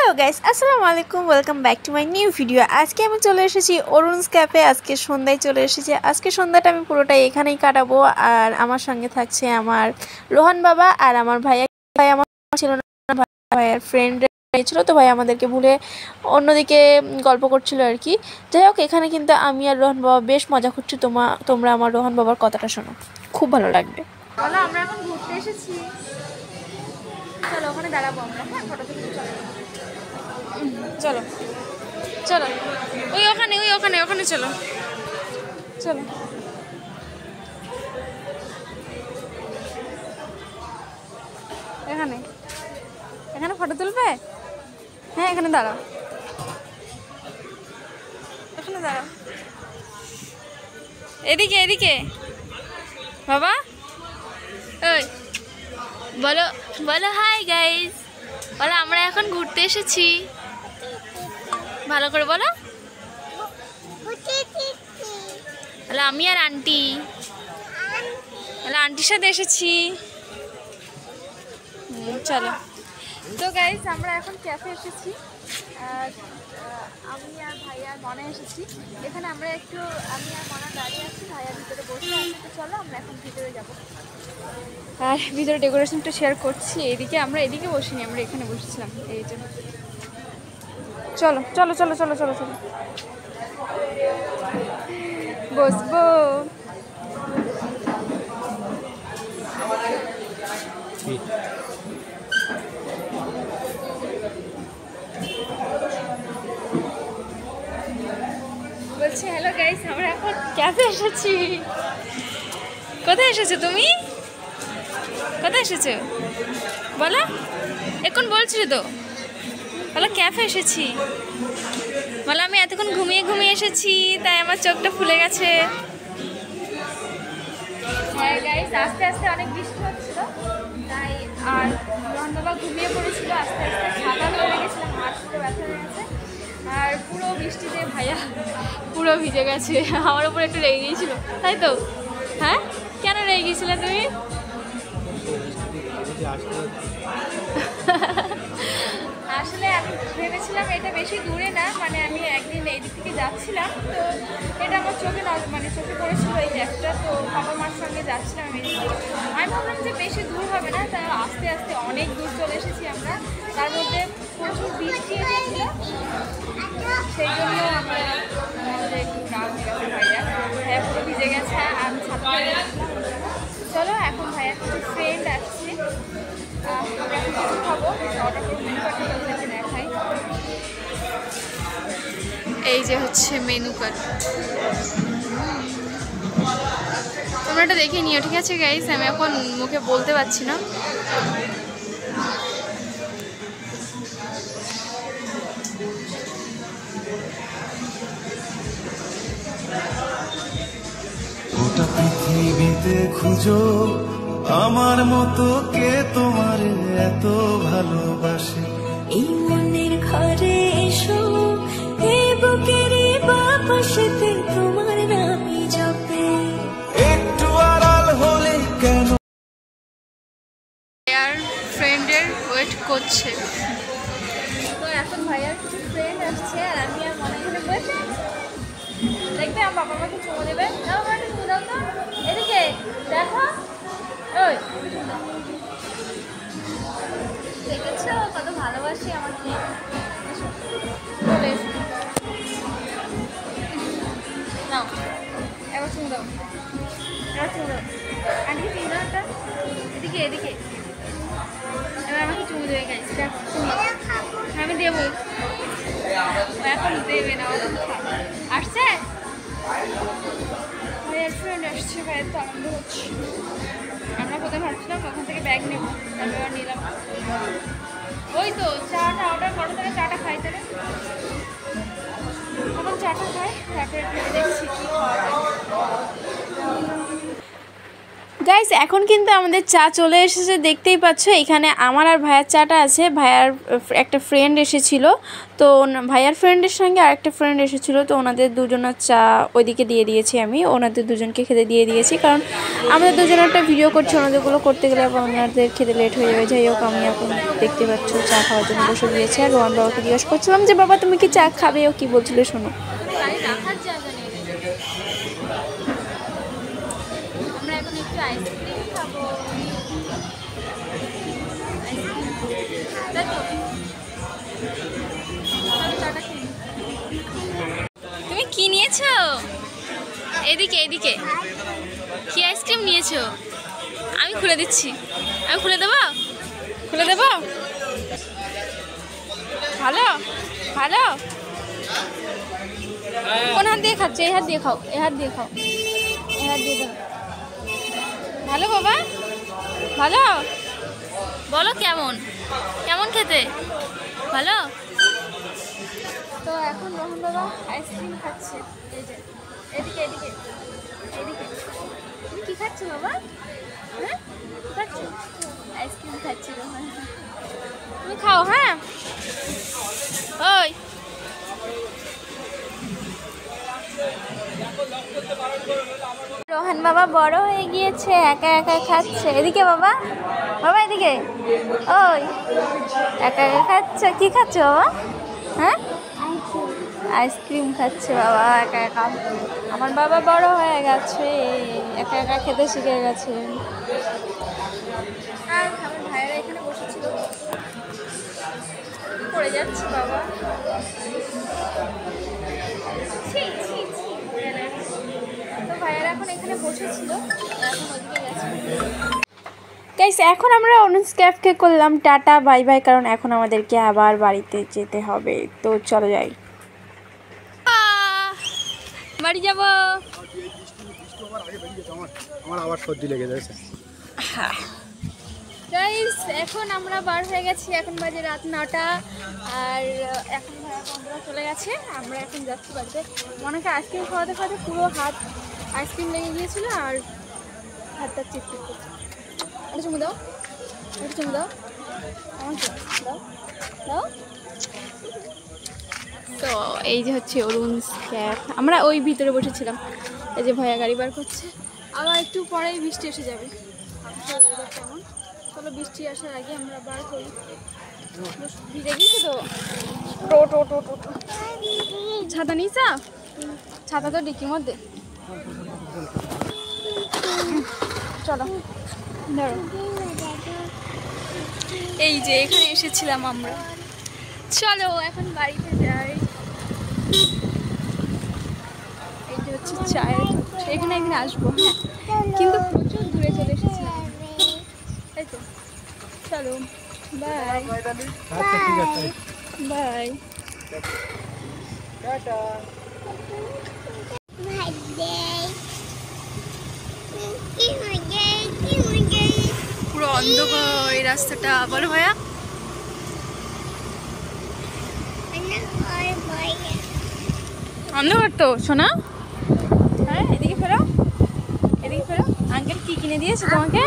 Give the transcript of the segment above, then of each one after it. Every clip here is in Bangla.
হ্যালো গাইস, আসসালামু আলাইকুম, welcome back to my new video. আজকে আমি চলে এসেছি অরুণস ক্যাফে। আজকে সন্ধ্যায় চলে এসেছি। আজকে সন্ধ্যাটা আমি পুরোটাই এখানেই কাটাবো। আর আমার সঙ্গে থাকছে আমার রোহান বাবা আর আমার ভাইয়া। ভাই আমার ছিল না, ভাইয়ার ফ্রেন্ড ছিল, তো ভাই আমাদেরকে ভুলে অন্যদিকে গল্প করছিল আর কি। যাই হোক, এখানে কিন্তু আমি আর রোহান বাবা বেশ মজা করছি। তোমরা আমার রোহান বাবার কথাটা শোনো, খুব ভালো লাগবে। বলো, আমরা এখন ঘুরতে এসেছি, চলো ওখানে দাঁড়াবো আমরা। হ্যাঁ, ফটো তুলতে চলো চলো, ওই ওখানে চলো চলো। এখানে এখানে ফটো তুলবে? হ্যাঁ, এখানে দাঁড়াও, এখানে দাঁড়াও, এদিকে এদিকে বাবা। ওই বলো বলো, হাই গাইস, বলো আমরা এখন ঘুরতে এসেছি। ভালো করে বলো। বলো আমি আর আন্টি, বলো আন্টির সাথে এসেছি। চলো। তো গাইস, আমরা এখন ক্যাফে এসেছি। আমি আর ভাইয়া আর মনে এসেছি। এখানে আমরা একটু, আমি আর মনা দাঁড়িয়ে আছি, ভাইয়া ভিতরে বসে আছে। তো চলো আমরা এখন ভিতরে যাবো। আর ভিতরে ডেকোরেশনটা শেয়ার করছি। আমরা এদিকে বসিনি, আমরা এখানে বসেছিলাম। এই জন্য চলো চলো চলো চলো চলো চলো বসবো। বলছি হ্যালো গাইস, আমরা এখন ক্যাফে এসেছি। কোথায় এসেছো তুমি? কোথায় এসেছো বলো? এখন বলছিল তো, বলো ক্যাফে এসেছি। বলো আমি এতক্ষণ ঘুমিয়ে ঘুমিয়ে এসেছি, তাই আমার চোখটা ফুলে গেছে। হ্যাঁ গাইস, আস্তে আস্তে অনেক বৃষ্টি হচ্ছিল, তাই আর রোহন বাবা ঘুমিয়ে পড়েছিল। আস্তে আস্তে ছাতা ধরে গেছিলাম, হাত পুরো ব্যথা হয়ে গেছে। আর পুরো বৃষ্টিতে ভাইয়া পুরো ভিজে গেছে। আমার উপর একটু রেগে গিয়েছিল, তাই তো? হ্যাঁ, কেন রেগে গিয়েছিলে তুমি? আসলে আমি ভেবেছিলাম এটা বেশি দূরে না, মানে আমি একদিন এই দিক থেকে যাচ্ছিলাম, তো এটা আমার চোখে চোখে পড়েছিল এই জ্যাপটা। তো বাবা মার সঙ্গে যাচ্ছিলাম এই দিকে, আমি ভাবলাম যে বেশি দূর হবে না, তাই আস্তে আস্তে অনেক দূর চলে এসেছি আমরা। তার মধ্যে প্রচুর বৃষ্টি এসেছিল, সেই জন্য আমাদের একটু রাগ হয়ে গেছে। ভাইয়া পুরো ভিজে গেছে, আমি ছাত্র। চলো এখন ভাইয়ার কিছু ফ্রেন্ড আসছে, আমরা এখন কিছু খাবো, অর্ডার করে মেনু কার্ডটা দেখাই। এই যে হচ্ছে মেনু কার্ড, তোমরা এটা দেখে নিও, ঠিক আছে গাইস? আমি এখন মুখে বলতে পারছি না। গোটা পৃথিবীতে খুঁজো আমার মতো কে তোমার এত ভালোবাসে। এই মনের ঘরে এসো, এই বুকের বাপাশেতে তোমার নামই জপে। একটু আড়াল হলে কেন? ভাইয়ার ফ্রেন্ডের ওয়েট করছে। তো এখন ভাইয়ার কিছু ফ্রেন্ড আসছে, আর আমি আর মনে এখানে বসে আছি। দেখবে আমার বাবা আমাকে চুমো দেবে। দাও আমাকে চুমো দাও তো, এদিকে দেখো। ওই দেখেছো কত ভালোবাসি আমাকে? চলে এসে নাও, এবার চুমো দাও, এবার চুমো দাও। আন্টি চুমো দাও একটা, এদিকে এদিকে। এবার আমাকে চুমো দেবে গাইস, দেখো আমি দেবো, এখন দেবে না। আসছে ভাইয়ের ফ্রেন্ড আসছে, ভাইয়ের তো আনন্দ হচ্ছে। আমরা কোথায় ভাবছিলাম ওখান থেকে ব্যাগ নেব, তারপর নিলাম। ওই তো চাটা অর্ডার করো, তাহলে চাটা খাই। তাহলে এখন চাটা খাই, তারপরে ভেবে দেখছি কি খাওয়া যায়। গাইস এখন কিন্তু আমাদের চা চলে এসেছে, দেখতেই পাচ্ছ। এখানে আমার আর ভাইয়ার চাটা আছে। ভাইয়ার একটা ফ্রেন্ড এসেছিল, তো ভাইয়ার ফ্রেন্ডের সঙ্গে আরেকটা ফ্রেন্ড এসেছিলো, তো ওনাদের দুজনের চা ওইদিকে দিয়ে দিয়েছি আমি, ওনাদের দুজনকে খেতে দিয়ে দিয়েছি। কারণ আমাদের দুজনেরটা ভিডিও করছি, ওনাদেরগুলো করতে গেলে ওনাদের খেতে লেট হয়ে যাবে। যাই হোক, আমি এখন দেখতে পাচ্ছ চা খাওয়ার জন্য বসে দিয়েছি। আর রোহান বাবাকে জিজ্ঞেস করছিলাম যে বাবা তুমি কি চা খাবে, ও কী বলছিল শোনো। আমরা এখন একটু আইসক্রিম খাবো। তুমি কি নিয়েছো? এদিকে এদিকে কি আইসক্রিম নিয়েছো? আমি খুলে দিচ্ছি, আমি খুলে দেবো, খুলে দেবো। ভালো ভালো। কোন হাত দিয়ে খাচ্ছ? এই হাত দিয়ে খাও, এই হাত দিয়ে খাও, এই হাত দিয়ে দাও। ভালো বাবা, ভালো। বলো কেমন, কেমন খেতে? ভালো। তো এখন রোহন বাবা আইসক্রিম খাচ্ছে। এই যে এদিকে এদিকে এদিকে। তুমি কি খাচ্ছ বাবা? হ্যাঁ খাচ্ছ? আইসক্রিম খাচ্ছি রোহন। তুমি খাও। হ্যাঁ ওই রোহান বাবা বড় হয়ে গিয়েছে, একা একা খাচ্ছে। এদিকে বাবা, বাবা এদিকে। ওই একা একা খাচ্ছে। কি খাচ্ছে বাবা? হ্যাঁ আইসক্রিম খাচ্ছে বাবা একা একা। আমার বাবা বড় হয়ে গেছে, একা একা খেতে শিখে গেছে। আর আমার ভাইয়েরা এখানে বসেছিল, পড়ে যাচ্ছে বাবা। তো ভাইয়েরা এখন এখানে বসেছিল, এখন ওদিকে গেছে। গাইস এখন আমরা অরেঞ্জ ক্যাফকে করলাম টাটা বাই বাই, কারণ এখন আমাদেরকে আবার বাড়িতে যেতে হবে। তো চলো যাই, বাড়ি যাব। আমার আবার সর্দি লেগে যাচ্ছে। গাইস এখন আমরা বার হয়ে গেছি, এখন বাজে রাত 9টা। আর এখন ভাইয়া বন্ধুরা চলে গেছে, আমরা এখন যাচ্ছি বাড়িতে। মনেকে আইসক্রিম খাওয়াতে খাওয়াতে পুরো হাত আইসক্রিম লেগে গিয়েছিল, আর হাতটা চিপচিপ করছে। একটা চুমু দাও, একটা চুমু দাও, আমার দাও দাও। তো এই যে হচ্ছে অরুণস ক্যাফ, আমরা ওই ভিতরে বসেছিলাম। এই যে ভাইয়া গাড়ি বার করছে, আবার একটু পরেই বৃষ্টি এসে যাবে। কেমন চলো, বৃষ্টি আসার আগে আমরা বার করি। ভিজে গিয়েছে তো। ছাতা নিয়েছ? ছাতা তো ডিকির মধ্যে। চলো ধরো। এই যে এখানে এসেছিলাম আমরা, চলো এখন বাড়িতে যাই। এইটা হচ্ছে চায়ের, এখানে একদিন আসবো। হ্যাঁ কিন্তু প্রচুর দূরে চলে এসেছিলাম, তাই তো। চলো বাই বাই। পুরো অন্ধকার এই রাস্তাটা। বলো ভাইয়া। অন্ধকার তো সোনা। হ্যাঁ এদিকে ফেরো, এদিকে ফেরো। আঙ্কেল কি কিনে দিয়েছে তোমাকে?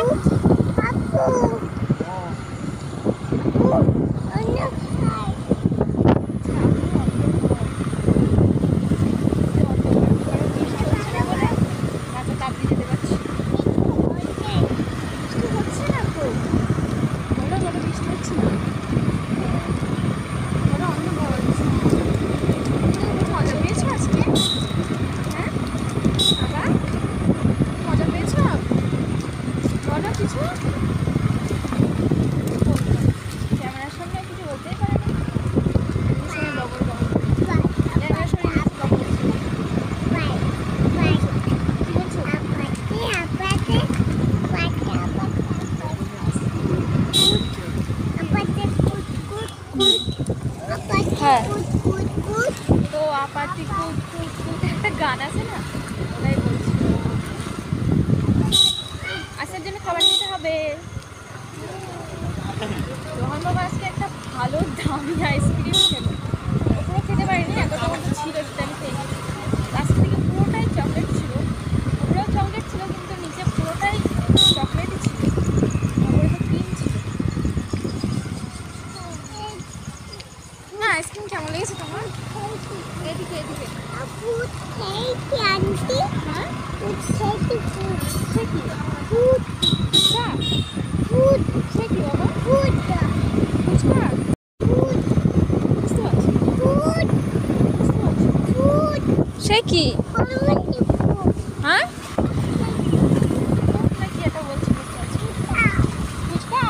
হ্যাঁ তো আপাতি কুত কুত কুত একটা গান আছে না, ওটাই বলছি। আসার জন্য খাবার নিতে হবে। রোহন বাবা আজকে একটা ভালো দামি আইসক্রিম খেলো, পুরো খেতে পারিনি, এতটা মতো ছিল সেটা আমি খেয়ে গেছি। লাস্ট থেকে পুরোটাই চকলেট ছিল, পুরো চকলেট ছিল, কিন্তু নিচে পুরোটাই আইসক্রিম কেমন লেগেছে তোমার? এদিকে এদিকে। আপু খেয়েছি আন্টি। হ্যাঁ খেয়েছি ফুড। সে কি? ফুড। ফুচকা? ফুড। সে কি বাবা? ফুড। ফুচকা? ফুড। বুঝতে পারছি না। ফুড। বুঝতে পারছি না। ফুড। সে কি? Only food. হ্যাঁ নাকি এটা বলছি বুঝতে পারছি না। ফুচকা?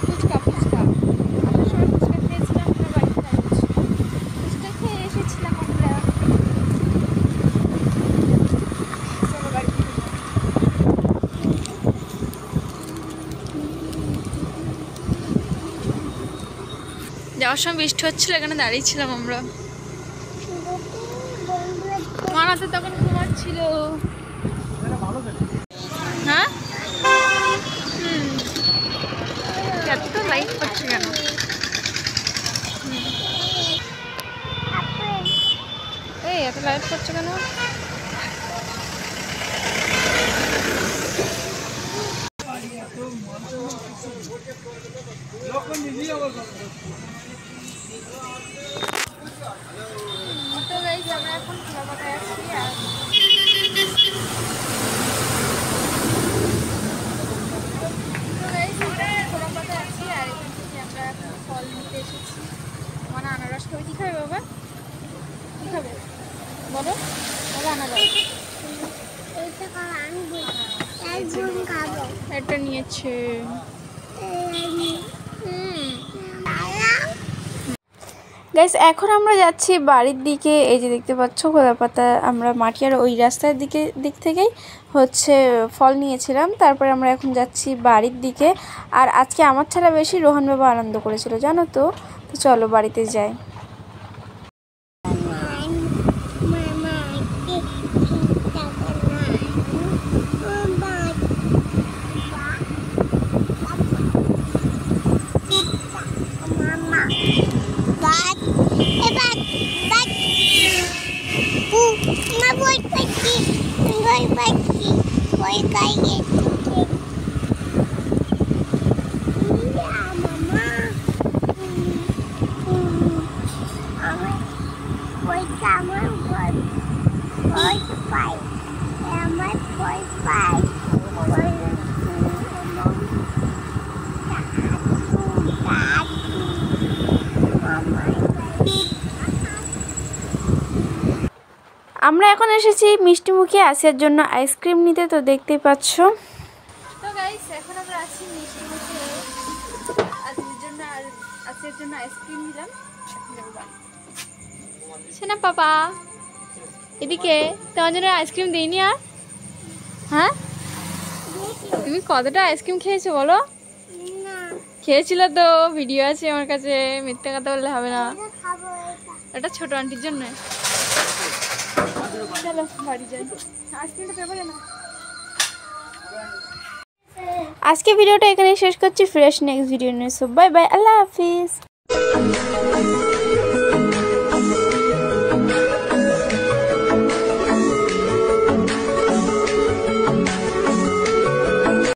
ফুচকা ফুচকা আমরা সবাই ফুচকা খেয়েছিলাম, আমরা বাড়িতে যাচ্ছি। ফুচকা খেয়ে এসেছিলাম আমরা। চলো বাড়িতে যাই। যাওয়ার সময় বৃষ্টি হচ্ছিল, এখানে দাঁড়িয়েছিলাম আমরা। মানা তো তখন ঘুমাচ্ছিল। হ্যাঁ এত লাইট পড়ছে কেন? এই এত লাইট পড়ছে কেন? তো গাইস আমরা এখন খোলাপাতায় আছি আর খোলাপাতায় আছি আর এখান থেকে আমরা এখন ফল নিতে এসেছি। মানে আনারস খাবে? কী খাবে বাবা? কী খাবে বলো? বলো আনারস। এইটা খাওয়া আনবো। একদম খাবো। এটা নিয়েছে। গাইস এখন আমরা যাচ্ছি বাড়ির দিকে। এই যে দেখতে পাচ্ছ খোলাপাতা, আমরা মাটিয়ার ওই রাস্তার দিক থেকেই হচ্ছে ফল নিয়েছিলাম। তারপরে আমরা এখন যাচ্ছি বাড়ির দিকে। আর আজকে আমার ছাড়া বেশি রোহন বাবা আনন্দ করেছিল জানো তো। তো চলো বাড়িতে যাই। আমরা এখন এসেছি মিষ্টিমুখে আসিয়ার জন্য আইসক্রিম নিতে। তো দেখতেই পাচ্ছ। তো গাইস এখন আমরা আছি মিষ্টিমুখে আসিয়ার জন্য আইসক্রিম নিলাম। শোনা পাপা এদিকে তোমার জন্য আইসক্রিম দিইনি আর? হ্যাঁ তুমি কতটা আইসক্রিম খেয়েছো বলো? খেয়েছিল তো, ভিডিও আছে আমার কাছে, মিথ্যে কথা বললে হবে না। এটা ছোট আন্টির জন্য। চলো বাড়ি যাই। আইসক্রিমটা পেপারে না। আজকে ভিডিওটা এখানেই শেষ করছি। ফ্রেশ নেক্সট ভিডিও নিয়ে। সো বাই বাই, আল্লাহ হাফিজ।